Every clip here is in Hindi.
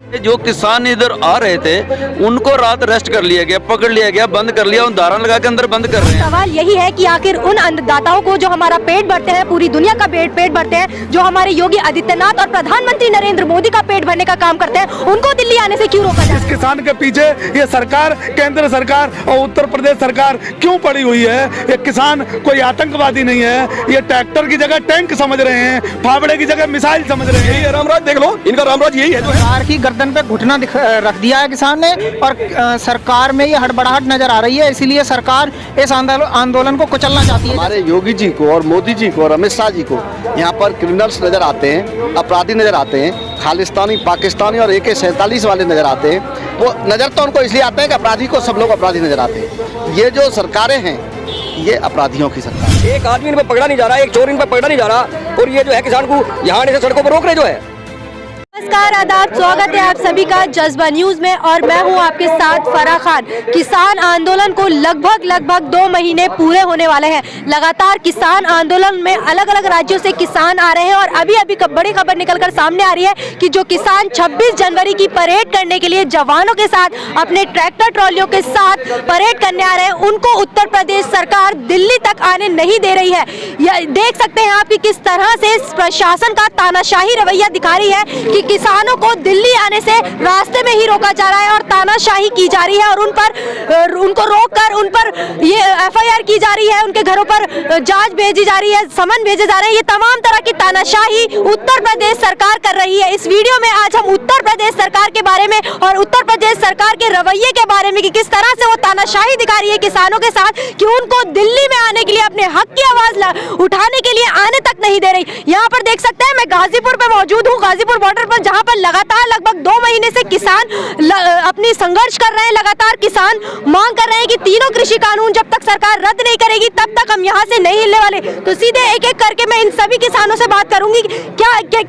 जो किसान इधर आ रहे थे उनको रात अरेस्ट कर लिया गया, पकड़ लिया गया, बंद कर लिया, उन धारा लगा के अंदर बंद कर रहे हैं। सवाल यही है कि आखिर उन अन्नदाताओं को जो हमारा पेट भरते हैं, पूरी दुनिया का पेट भरते हैं, जो हमारे योगी आदित्यनाथ और प्रधानमंत्री नरेंद्र मोदी का पेट भरने का काम करते हैं, उनको दिल्ली आने से क्यों रोका जाए? इस किसान के पीछे ये सरकार, केंद्र सरकार और उत्तर प्रदेश सरकार क्यों पड़ी हुई है? ये किसान कोई आतंकवादी नहीं है, ये ट्रैक्टर की जगह टैंक समझ रहे हैं, फावड़े की जगह मिसाइल समझ रहे हैं। यही रामराज देख लो, इनका रामराज यही है। सरकार की गर्दन पे घुटना रख दिया है किसान ने, और सरकार में ये हड़बड़ाहट नजर आ रही है, इसलिए सरकार इस आंदोलन को कुचलना चाहती है। हमारे योगी जी को और मोदी जी को और अमित शाह जी को यहाँ पर क्रिमिनल्स नजर आते हैं, अपराधी नजर आते हैं, खालिस्तानी, पाकिस्तानी और AK-47 वाले नजर आते हैं। वो नजर तो उनको इसलिए आते हैं कि अपराधी को सब लोग अपराधी नजर आते हैं। ये जो सरकारें हैं ये अपराधियों की सरकार। एक आदमी इन पे पकड़ा नहीं जा रहा, एक चोर इन पे पकड़ा नहीं जा रहा, और ये जो है किसान को यहाँ आने से सड़कों पर रोक रहे जो है। नमस्कार, आदाब, स्वागत है आप सभी का जज्बा न्यूज में और मैं हूं आपके साथ फराह खान। किसान आंदोलन को लगभग 2 महीने पूरे होने वाले हैं। लगातार किसान आंदोलन में अलग अलग राज्यों से किसान आ रहे हैं और अभी बड़ी खबर निकलकर सामने आ रही है कि जो किसान 26 जनवरी की परेड करने के लिए जवानों के साथ, अपने ट्रैक्टर ट्रॉलियों के साथ परेड करने आ रहे हैं, उनको उत्तर प्रदेश सरकार दिल्ली तक आने नहीं दे रही है। देख सकते हैं आप कि किस तरह से प्रशासन का तानाशाही रवैया दिखा रही है कि किसानों को दिल्ली आने से रास्ते में ही रोका जा रहा है और तानाशाही की जा रही है और उनको रोककर उन पर ये FIR की जा रही है, उनके घरों पर जांच भेजी जा रही है, समन भेजे जा रहे हैं। ये तमाम तरह की तानाशाही उत्तर प्रदेश सरकार कर रही है। इस वीडियो में आज हम उत्तर प्रदेश सरकार के बारे में और उत्तर प्रदेश सरकार के रवैये के बारे में कि किस तरह से वो तानाशाही दिखा रही है किसानों के साथ, कि उनको दिल्ली में आने के लिए, अपने हक की आवाज उठाने के लिए आने तक नहीं दे रही। यहाँ पर देख सकते हैं मैं गाजीपुर पे मौजूद हूँ, गाजीपुर बॉर्डर पर, जहाँ पर लगातार लगभग 2 महीने से किसान अपनी संघर्ष कर रहे हैं। लगातार किसान मांग कर रहे हैं कि तीनों कृषि कानून जब तक सरकार रद्द नहीं करेगी तब तक हम यहाँ से नहीं हिलने वाले। तो सीधे एक एक करके मैं इन सभी किसानों से बात करूंगी,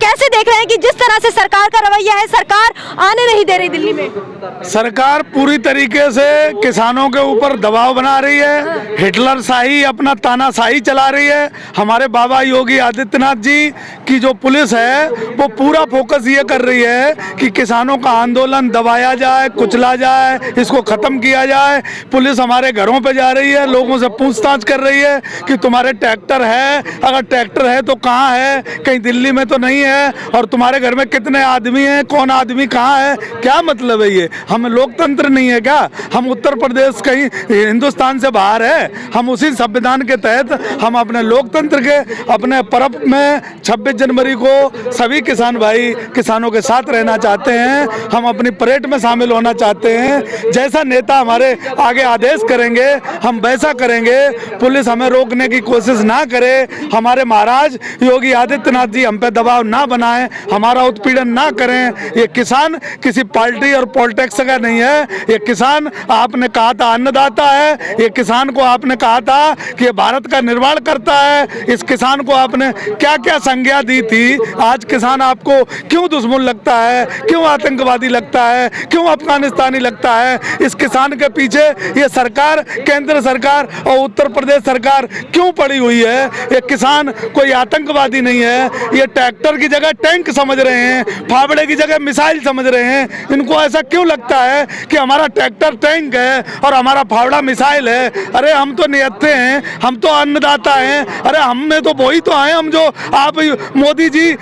कैसे देख रहे हैं कि जिस तरह से सरकार का रवैया है, सरकार आने नहीं दे रही दिल्ली में। सरकार पूरी तरीके से किसानों के ऊपर दबाव बना रही है, हिटलर शाही, अपना तानाशाही चला रही है। हमारे बाबा योगी आदित्यनाथ जी की जो पुलिस है वो पूरा फोकस ये कर रही है कि किसानों का आंदोलन दबाया जाए, कुचला जाए, इसको खत्म किया जाए। पुलिस हमारे घरों पे जा रही है, लोगों से पूछताछ कर रही है कि तुम्हारे ट्रैक्टर है, अगर ट्रैक्टर है तो कहाँ है, कहीं दिल्ली में तो नहीं है, और तुम्हारे घर में कितने आदमी हैं, कौन आदमी कहाँ है। क्या मतलब है ये? हम लोकतंत्र नहीं है क्या? हम उत्तर प्रदेश कहीं हिंदुस्तान से बाहर है? हम उसी संविधान के तहत हम अपने लोकतंत्र के अपने पर्व में 26 जनवरी को सभी किसान भाई किसानों के साथ रहना चाहते हैं। हम अपनी परेड में शामिल होना चाहते हैं। जैसा नेता हमारे आगे आदेश करेंगे हम वैसा करेंगे। पुलिस हमें रोकने की कोशिश ना करे, हमारे महाराज योगी आदित्यनाथ जी हम पे दबाव ना बनाएं, हमारा उत्पीड़न ना करें। ये किसान किसी पार्टी और पॉलिटिक्स का नहीं है। ये किसान, आपने कहा था अन्नदाता है, ये किसान को आपने कहा था कि ये भारत का निर्माण करता है। इस किसान को आपने क्या क्या संज्ञा दी थी? आज किसान आपको क्यों दुश्मन लगता है, क्यों आतंकवादी लगता है, क्यों अफगानिस्तानी लगता है? इस किसान के पीछे ये सरकार, केंद्र सरकार और उत्तर प्रदेश सरकार क्यों पड़ी हुई है? ये किसान कोई आतंकवादी नहीं है, ये ट्रैक्टर की जगह टैंक समझ रहे हैं, फावड़े की जगह मिसाइल समझ रहे हैं। इनको ऐसा क्यों लगता है कि हमारा ट्रैक्टर टैंक है और हमारा फावड़ा मिसाइल है? अरे हम तो निहत्थे हैं, हम तो अन्नदाता हैं। अरे हम में तो वही तो आए, हम जो आप मोदी जी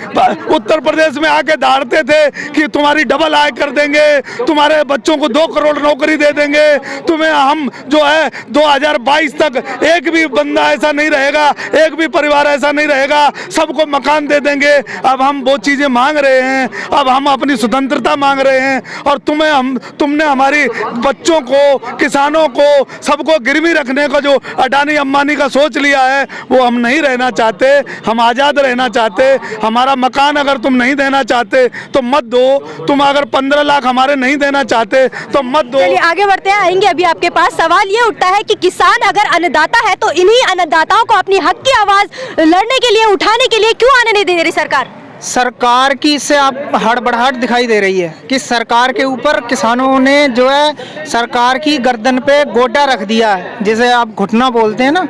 उत्तर प्रदेश में आके धारते थे कि तुम्हारी डबल आय कर देंगे, तुम्हारे बच्चों को 2 करोड़ नौकरी दे देंगे, तुम्हें हम जो है 2022 तक एक भी बंदा ऐसा नहीं रहेगा, एक भी परिवार ऐसा नहीं रहेगा, सबको मकान दे देंगे। अब हम वो चीजें मांग रहे हैं, अब हम अपनी स्वतंत्रता मांग रहे हैं, और तुमने हमारी बच्चों को, किसानों को, सबको गिरवी रखने का जो अडानी अंबानी का सोच लिया है वो हम नहीं रहना चाहते। हम आज़ाद रहना चाहते। हमारा मकान अगर तुम नहीं देना चाहते तो मत दो, तुम अगर 15 लाख हमारे नहीं देना चाहते तो मत दो। चलिए आगे बढ़ते हैं, आएंगे अभी आपके पास। सवाल ये उठता है कि किसान अगर अन्नदाता है तो इन्हीं अन्नदाताओं को अपनी हक की आवाज लड़ने के लिए, उठाने के लिए क्यों आने नहीं दे रही सरकार? सरकार की इससे आप हड़बड़ाहट दिखाई दे रही है कि सरकार के ऊपर किसानों ने जो है सरकार की गर्दन पे गोटा रख दिया है, जिसे आप घुटना बोलते हैं ना।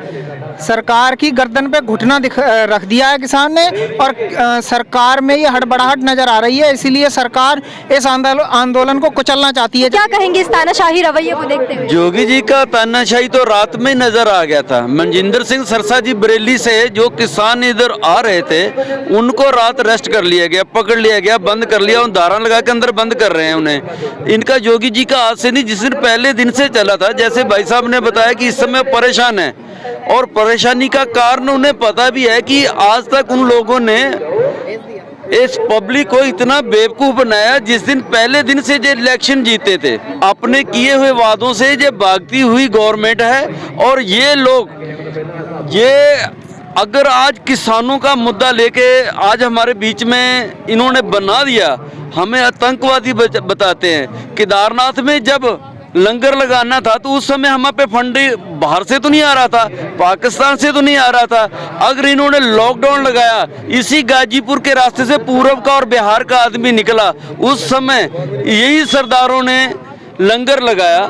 सरकार की गर्दन पे घुटना रख दिया है किसान ने, और सरकार में ये हड़बड़ाहट नजर आ रही है, इसीलिए सरकार इस आंदोलन को कुचलना चाहती है। क्या कहेंगे इस तानाशाही रवैये को देखते हुए? जोगी जी का तानाशाही तो रात में नजर आ गया था। मनजिंदर सिंह सरसा जी बरेली से जो किसान इधर आ रहे थे उनको रात अरेस्ट कर लिया गया, पकड़ लिया गया, बंद कर लिया, उन धारा लगा के अंदर बंद कर रहे हैं उन्हें। इनका जोगी जी का आज से नहीं, जिस दिन पहले दिन से चला था। जैसे भाई साहब ने बताया कि इस समय परेशान है, और परेशानी का कारण उन्हें पता भी है कि आज तक उन लोगों ने इस पब्लिक को इतना बेवकूफ बनाया। जिस दिन पहले दिन से जो इलेक्शन जीते थे, अपने किए हुए वादों से जो भागती हुई गवर्नमेंट है, और ये लोग ये अगर आज किसानों का मुद्दा लेके आज हमारे बीच में इन्होंने बना दिया, हमें आतंकवादी बताते हैं। केदारनाथ में जब लंगर लगाना था तो उस समय हम पे फंड बाहर से तो नहीं आ रहा था, पाकिस्तान से तो नहीं आ रहा था। अगर इन्होंने लॉकडाउन लगाया, इसी गाजीपुर के रास्ते से पूरब का और बिहार का आदमी निकला, उस समय यही सरदारों ने लंगर लगाया,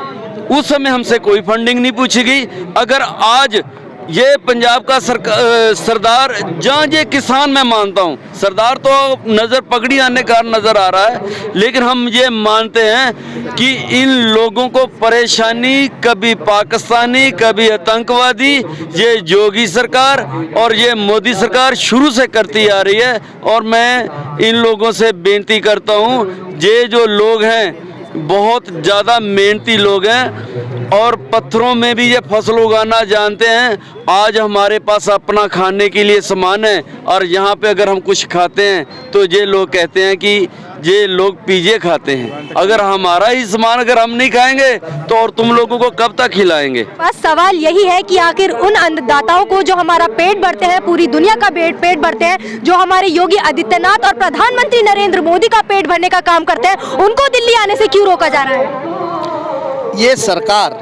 उस समय हमसे कोई फंडिंग नहीं पूछी गई। अगर आज ये पंजाब का सरदार, जहाँ ये किसान, मैं मानता हूँ सरदार तो नज़र पगड़ी आने का नज़र आ रहा है, लेकिन हम ये मानते हैं कि इन लोगों को परेशानी कभी पाकिस्तानी कभी आतंकवादी ये योगी सरकार और ये मोदी सरकार शुरू से करती आ रही है। और मैं इन लोगों से बेनती करता हूँ, ये जो लोग हैं बहुत ज़्यादा मेहनती लोग हैं और पत्थरों में भी ये फसल उगाना जानते हैं। आज हमारे पास अपना खाने के लिए सामान है, और यहाँ पे अगर हम कुछ खाते हैं तो ये लोग कहते हैं कि ये लोग पिज़्ज़े खाते हैं। अगर हमारा ही सामान अगर हम नहीं खाएंगे तो और तुम लोगों को कब तक खिलाएंगे? बस सवाल यही है कि आखिर उन अन्नदाताओं को जो हमारा पेट भरते हैं, पूरी दुनिया का पेट भरते हैं, जो हमारे योगी आदित्यनाथ और प्रधानमंत्री नरेंद्र मोदी का पेट भरने का काम करते हैं, उनको दिल्ली आने से क्यों रोका जा रहा है? ये सरकार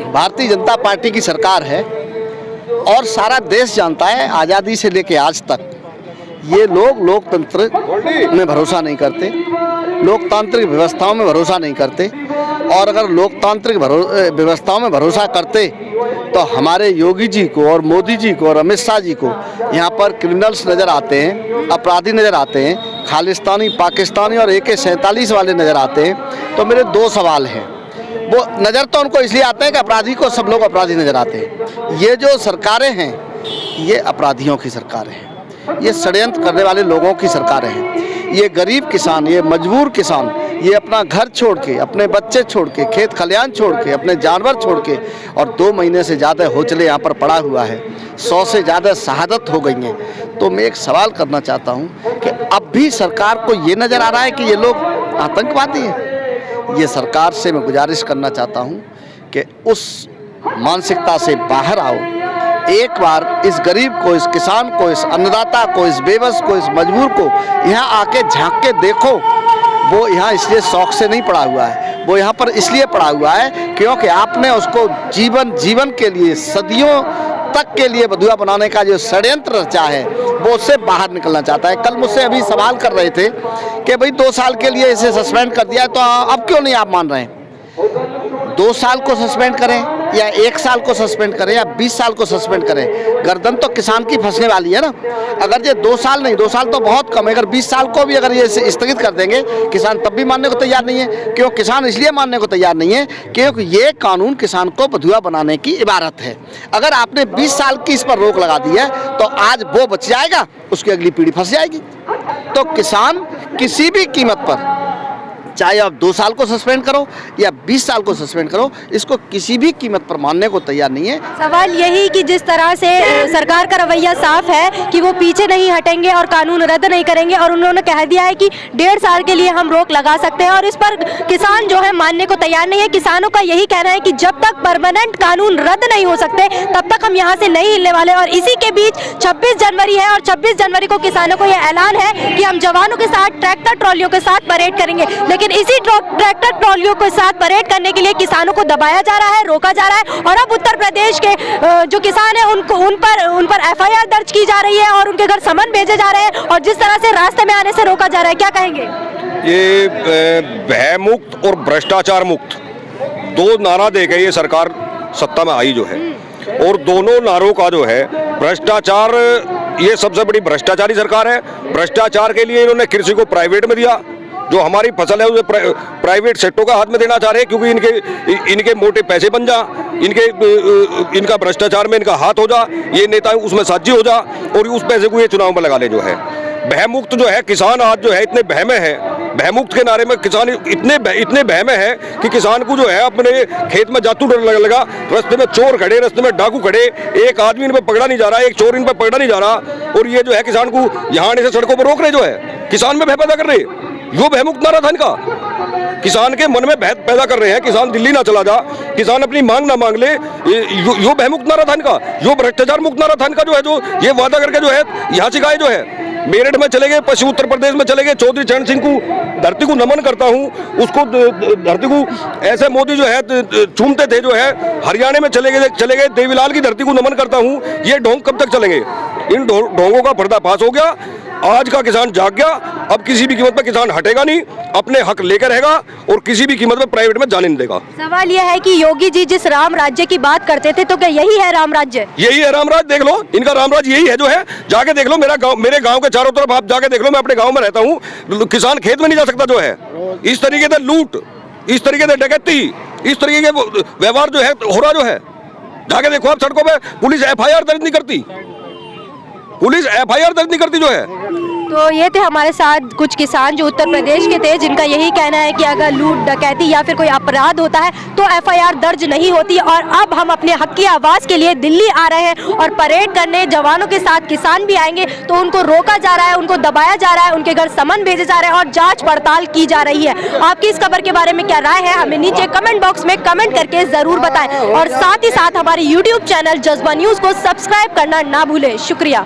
भारतीय जनता पार्टी की सरकार है, और सारा देश जानता है आज़ादी से लेके आज तक ये लोग लोकतंत्र में भरोसा नहीं करते, लोकतांत्रिक व्यवस्थाओं में भरोसा नहीं करते। और अगर लोकतांत्रिक व्यवस्थाओं में भरोसा करते तो हमारे योगी जी को और मोदी जी को और अमित शाह जी को यहाँ पर क्रिमिनल्स नज़र आते हैं, अपराधी नज़र आते हैं, खालिस्तानी, पाकिस्तानी और AK-47 वाले नज़र आते हैं। तो मेरे दो सवाल हैं। वो नज़र तो उनको इसलिए आते हैं कि अपराधी को सब लोग अपराधी नज़र आते हैं। ये जो सरकारें हैं ये अपराधियों की सरकारें हैं, ये षड्यंत्र करने वाले लोगों की सरकारें हैं। ये गरीब किसान, ये मजबूर किसान, ये अपना घर छोड़ के, अपने बच्चे छोड़ के, खेत खलियान छोड़ के, अपने जानवर छोड़ के, और 2 महीने से ज़्यादा हौचले यहाँ पर पड़ा हुआ है, 100 से ज़्यादा शहादत हो गई हैं। तो मैं एक सवाल करना चाहता हूँ कि अब भी सरकार को ये नज़र आ रहा है कि ये लोग आतंकवादी हैं। ये सरकार से मैं गुजारिश करना चाहता हूँ कि उस मानसिकता से बाहर आओ, एक बार इस गरीब को, इस किसान को, इस अन्नदाता को, इस बेबस को, इस मजबूर को यहाँ आके झांक के देखो। वो यहाँ इसलिए शौक से नहीं पड़ा हुआ है, वो यहाँ पर इसलिए पड़ा हुआ है क्योंकि आपने उसको जीवन के लिए, सदियों तक के लिए बधुआ बनाने का जो षड्यंत्र रचा है वो उससे बाहर निकलना चाहता है। कल मुझसे अभी सवाल कर रहे थे कि भाई 2 साल के लिए इसे सस्पेंड कर दिया है, तो अब क्यों नहीं आप मान रहे हैं? 2 साल को सस्पेंड करें या 1 साल को सस्पेंड करें या 20 साल को सस्पेंड करें, गर्दन तो किसान की फंसने वाली है ना। अगर ये 2 साल नहीं, 2 साल तो बहुत कम है, अगर 20 साल को भी अगर ये स्थगित कर देंगे, किसान तब भी मानने को तैयार नहीं है। क्यों किसान इसलिए मानने को तैयार नहीं है क्योंकि ये कानून किसान को बधुआ बनाने की इबारत है। अगर आपने 20 साल की इस पर रोक लगा दी है तो आज वो बच जाएगा, उसकी अगली पीढ़ी फंस जाएगी। तो किसान किसी भी कीमत पर, चाहे आप 2 साल को सस्पेंड करो या 20 साल को सस्पेंड करो, इसको किसी भी कीमत पर मानने को तैयार नहीं है। सवाल यही कि जिस तरह से सरकार का रवैया साफ है कि वो पीछे नहीं हटेंगे और कानून रद्द नहीं करेंगे, और उन्होंने कह दिया है कि 1.5 साल के लिए हम रोक लगा सकते हैं, और इस पर किसान जो है मानने को तैयार नहीं है। किसानों का यही कहना है कि जब तक परमानेंट कानून रद्द नहीं हो सकते तब तक हम यहाँ से नहीं हिलने वाले। और इसी के बीच 26 जनवरी है, और 26 जनवरी को किसानों को यह ऐलान है कि हम जवानों के साथ, ट्रैक्टर ट्रॉलियों के साथ परेड करेंगे। लेकिन इसी ट्रैक्टर ट्रॉलियों के साथ परेड करने के लिए किसानों को दबाया जा रहा है, रोका जा रहा है, और अब उत्तर प्रदेश के जो किसान हैं उन पर FIR दर्ज की जा रही है और उनके घर समन भेजे जा रहे हैं, और जिस तरह से रास्ते में आने से रोका जा रहा है, क्या कहेंगे? ये भय मुक्त और भ्रष्टाचार मुक्त 2 नारा दे के ये सरकार सत्ता में आई जो है, और दोनों नारों का जो है भ्रष्टाचार, ये सबसे बड़ी भ्रष्टाचारी सरकार है। भ्रष्टाचार के लिए इन्होंने कृषि को प्राइवेट में दिया, जो हमारी फसल है उसे प्राइवेट सेक्टर का हाथ में देना चाह रहे हैं, क्योंकि इनके मोटे पैसे बन जा, इनका भ्रष्टाचार में इनका हाथ हो जा, ये नेता उसमें साझी हो जा और उस पैसे को ये चुनाव में लगा ले। जो है भयमुक्त जो है किसान आज जो है इतने भय में है, भयमुक्त के नारे में किसान इतने भय में है कि किसान को जो है अपने खेत में जातू डर लगा, रास्ते में चोर खड़े, रास्ते में डाकू खड़े, एक आदमी इन पे पकड़ा नहीं जा रहा, एक चोर इन पे पकड़ा नहीं जा रहा, और ये जो है किसान को यहाँ आने से सड़कों पर रोक रहे, जो है किसान में भय पैदा कर रहे। यो भयमुक्त नारा था इनका, किसान के मन में भय पैदा कर रहे हैं, किसान दिल्ली ना चला जा, किसान अपनी मांग ना मांग ले, यो भयमुक्त नारा था इनका, यो भ्रष्टाचार मुक्त नारा था इनका, जो है जो ये वादा करके जो है यहाँ से गाये, जो है मेरठ में चले गए, पश्चिम उत्तर प्रदेश में चले गए, चौधरी चरण सिंह को धरती को नमन करता हूँ, उसको धरती को ऐसे मोदी जो है चूमते थे, जो है हरियाणा में चले गए देवीलाल की धरती को नमन करता हूँ। ये ढोंग कब तक चलेंगे? इन ढोंगों का पर्दाफाश हो गया, आज का किसान जाग गया, अब किसी भी कीमत पर किसान हटेगा नहीं, अपने हक लेकर रहेगा और किसी भी कीमत पर प्राइवेट में जाने नहीं देगा। सवाल यह है कि योगी जी जिस राम राज्य की बात करते थे, तो क्या यही है राम राज्य? यही है राम राज्य, देख लो इनका राम राज्य यही है, जो है जाके देख लो, मेरे गांव के चारों तरफ आप जाके देख लो, मैं अपने गांव में रहता हूँ, किसान खेत में नहीं जा सकता, जो है इस तरीके से लूट, इस तरीके से डकैती, इस तरीके के व्यवहार जो है हो रहा, जो है जाके देखो आप सड़कों पे, पुलिस FIR दर्ज नहीं करती, पुलिस FIR दर्ज नहीं करती, जो है। तो ये थे हमारे साथ कुछ किसान जो उत्तर प्रदेश के थे, जिनका यही कहना है कि अगर लूट डकैती या फिर कोई अपराध होता है तो FIR दर्ज नहीं होती, और अब हम अपने हक की आवाज़ के लिए दिल्ली आ रहे हैं और परेड करने जवानों के साथ किसान भी आएंगे, तो उनको रोका जा रहा है, उनको दबाया जा रहा है, उनके घर समन भेजे जा रहे हैं और जांच पड़ताल की जा रही है। आपकी इस खबर के बारे में क्या राय है, हमें नीचे कमेंट बॉक्स में कमेंट करके ज़रूर बताएं, और साथ ही साथ हमारे YouTube चैनल जज्बा न्यूज़ को सब्सक्राइब करना ना भूलें। शुक्रिया।